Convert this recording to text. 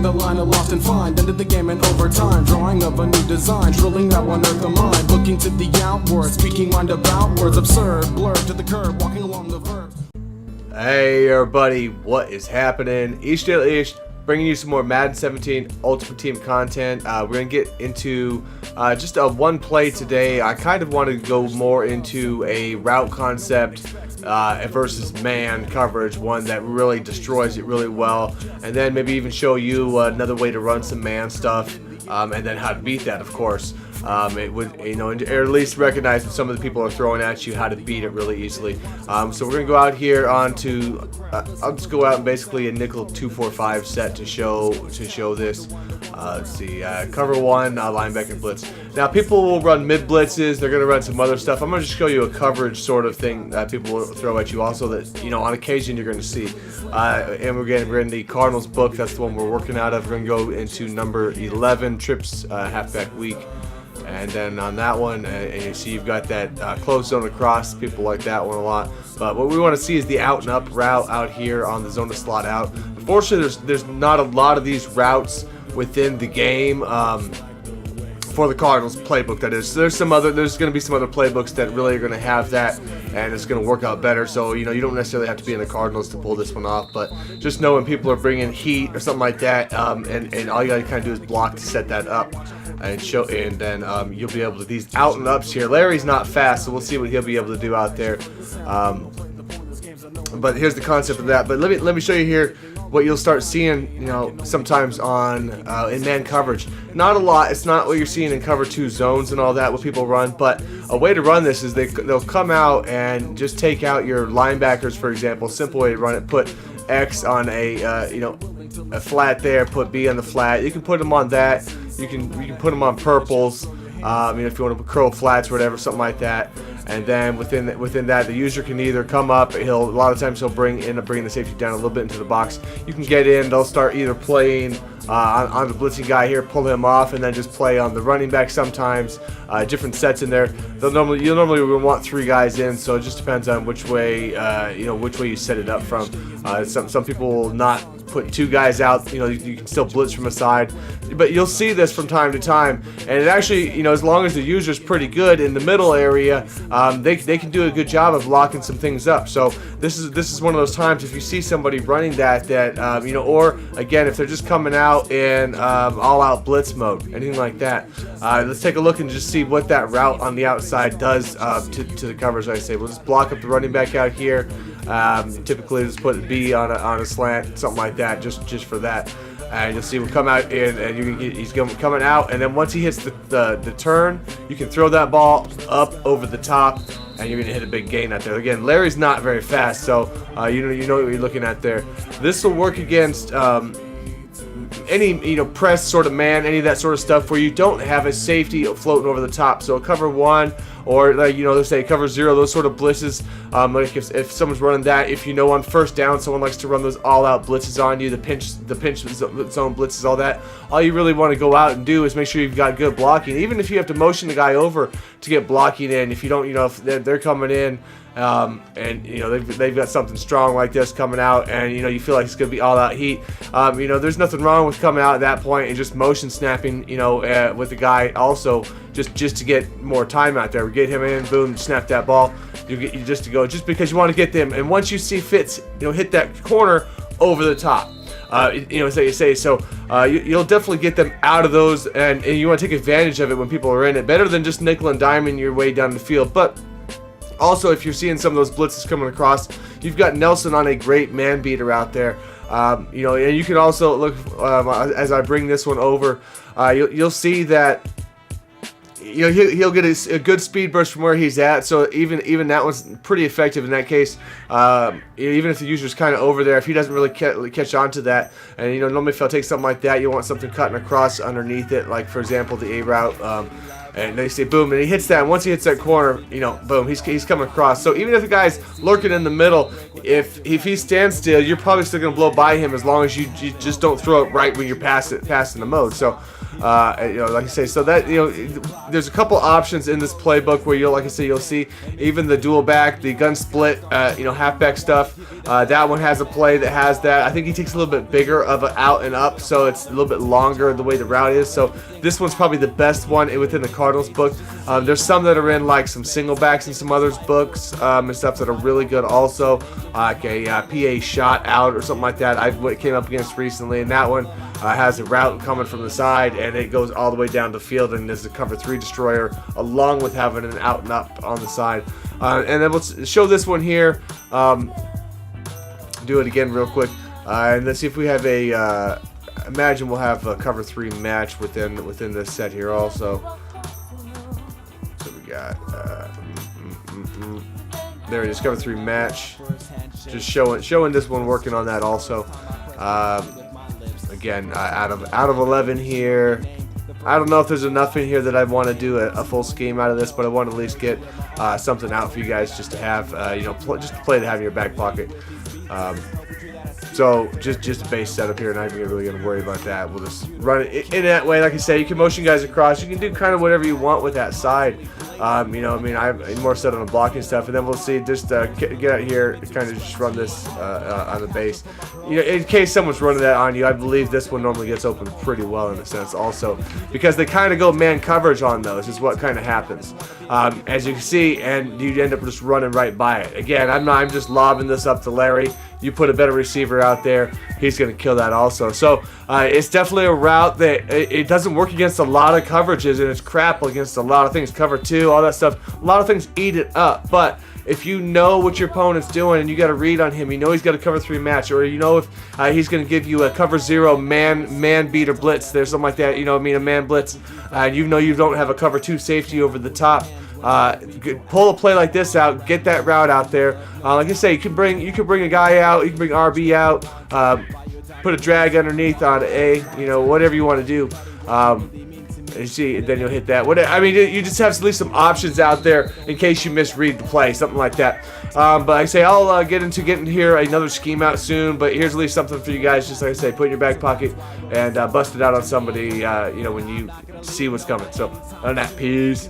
the line are lost and find. Ended the game in overtime, drawing of a new design, drilling now on earth the mind, looking to the outward, speaking mind about words absurd, blurred to the curb, walking along the verb. Hey everybody, what is happening? Ish, bringing you some more Madden 17 Ultimate Team content. We're going to get into just a one play today. I kind of want to go more into a route concept versus man coverage, one that really destroys it really well, and then maybe even show you another way to run some man stuff, and then how to beat that, of course. It would, or at least recognize when some of the people are throwing at you, how to beat it really easily. So we're gonna go out here onto. I'll just go out and basically a nickel 2-4-5 set to show this. Let's see, cover one, linebacker blitz. Now people will run mid blitzes. They're gonna run some other stuff. I'm gonna just show you a coverage sort of thing that people will throw at you. Also that on occasion you're gonna see. And we're in the Cardinals book. That's the one we're working out of. We're gonna go into number 11 trips halfback week. And then on that one, and you see you've got that close zone across. People like that one a lot. But what we want to see is the out and up route out here on the zone to slot out. Unfortunately, there's not a lot of these routes within the game for the Cardinals playbook. That is, there's going to be some other playbooks that really are going to have that, and it's going to work out better. So you don't necessarily have to be in the Cardinals to pull this one off. But just know when people are bringing heat or something like that, and all you got to kind of do is block to set that up. And then you'll be able to these out and ups here. Larry's not fast, so we'll see what he'll be able to do out there. But here's the concept of that. But let me show you here what you'll start seeing, sometimes on in man coverage. Not a lot. It's not what you're seeing in cover 2 zones and all that, what people run. But a way to run this is they'll come out and just take out your linebackers, for example. Simple way to run it: put X on a flat there, put B on the flat. You can put them on that. You can put them on purples, if you want to put curl flats or whatever, something like that. And then within that, the user can either come up. A lot of times he'll bring the safety down a little bit into the box. You can get in. They'll start either playing on the blitzing guy here, pull him off, and then just play on the running back sometimes. Different sets in there. You'll normally want 3 guys in, so it just depends on which way you set it up from. Some people will not put 2 guys out. You can still blitz from a side, but you'll see this from time to time. And it actually, as long as the user's pretty good in the middle area, they can do a good job of locking some things up. So this is one of those times if you see somebody running that or again if they're just coming out in all-out blitz mode, anything like that. Let's take a look and just see what that route on the outside does to the covers. I say we'll just block up the running back out here. Typically just put B on a slant, something like that, just for that. And you'll see him come out in, and he's coming out, and then once he hits the turn, you can throw that ball up over the top, and you're gonna hit a big gain out there. Again, Larry's not very fast, so you know what you're looking at there. This will work against any press sort of man, any of that sort of stuff where you don't have a safety floating over the top. So cover 1 or let's say cover 0, those sort of blitzes. Like if someone's running that, if on first down someone likes to run those all-out blitzes on you, the pinch zone blitzes, all that. All you really want to go out and do is make sure you've got good blocking. Even if you have to motion the guy over to get blocking in, if you don't, if they're coming in. And they've got something strong like this coming out, and you feel like it's gonna be all out heat. There's nothing wrong with coming out at that point and just motion snapping, with the guy also just to get more time out there. Get him in, boom, snap that ball. Just because you want to get them, and once you see fits, hit that corner over the top. As you say, so you'll definitely get them out of those, and you want to take advantage of it when people are in it. Better than just nickel and diming your way down the field, but. Also, if you're seeing some of those blitzes coming across, you've got Nelson on a great man beater out there. And you can also look as I bring this one over. You'll see that he'll get a good speed burst from where he's at. So even that one's pretty effective in that case. Even if the user's kind of over there, if he doesn't really catch on to that, and normally if I'll take something like that, you want something cutting across underneath it, like for example the A route. And they say boom, and he hits that. And once he hits that corner, boom, he's coming across. So even if the guy's lurking in the middle, if he stands still, you're probably still gonna blow by him as long as you just don't throw it right when you're passing the mode. So Like I say, so that there's a couple options in this playbook where like I say, you'll see even the dual back, the gun split, halfback stuff. That one has a play that has that. I think he takes a little bit bigger of an out and up, so it's a little bit longer the way the route is. So this one's probably the best one within the Cardinals book. There's some that are in like some single backs and some others books and stuff that are really good also, like a PA shot out or something like that. I came up against recently, and that one has a route coming from the side, and it goes all the way down the field, and there's a cover 3 destroyer along with having an out and up on the side. And then we'll show this one here. Do it again real quick, and let's see if we have a. Imagine we'll have a cover 3 match within this set here also. So we got there it is, cover 3 match. Just showing this one working on that also. Again, out of 11 here. I don't know if there's enough in here that I want to do a full scheme out of this, but I want to at least get something out for you guys just to have, just to play to have in your back pocket. So just a base setup here, not even really going to worry about that. We'll just run it in that way. Like I say, you can motion guys across. You can do kind of whatever you want with that side. I'm more set on the blocking stuff, and then we'll see. Just get out here, kind of just run this on the base. In case someone's running that on you, I believe this one normally gets open pretty well in a sense, also because they kind of go man coverage on those. Is what kind of happens, as you can see, and you end up just running right by it. Again, I'm just lobbing this up to Larry. You put a better receiver out there, he's going to kill that also. So it's definitely a route that it doesn't work against a lot of coverages, and it's crap against a lot of things. Cover 2, all that stuff. A lot of things eat it up. But if you know what your opponent's doing and you got to read on him, he's got a cover 3 match, or if he's going to give you a cover 0 man beat or blitz, there's something like that. A man blitz, and you don't have a cover 2 safety over the top. Pull a play like this out, get that route out there. Like I say, you can bring a guy out, you can bring RB out, put a drag underneath on A, whatever you want to do. You see, then you'll hit that. You just have at least some options out there in case you misread the play, something like that. But like I say, I'll get into getting here another scheme out soon. But here's at least something for you guys. Just like I say, put in your back pocket and bust it out on somebody. When you see what's coming. So, other than that, peace.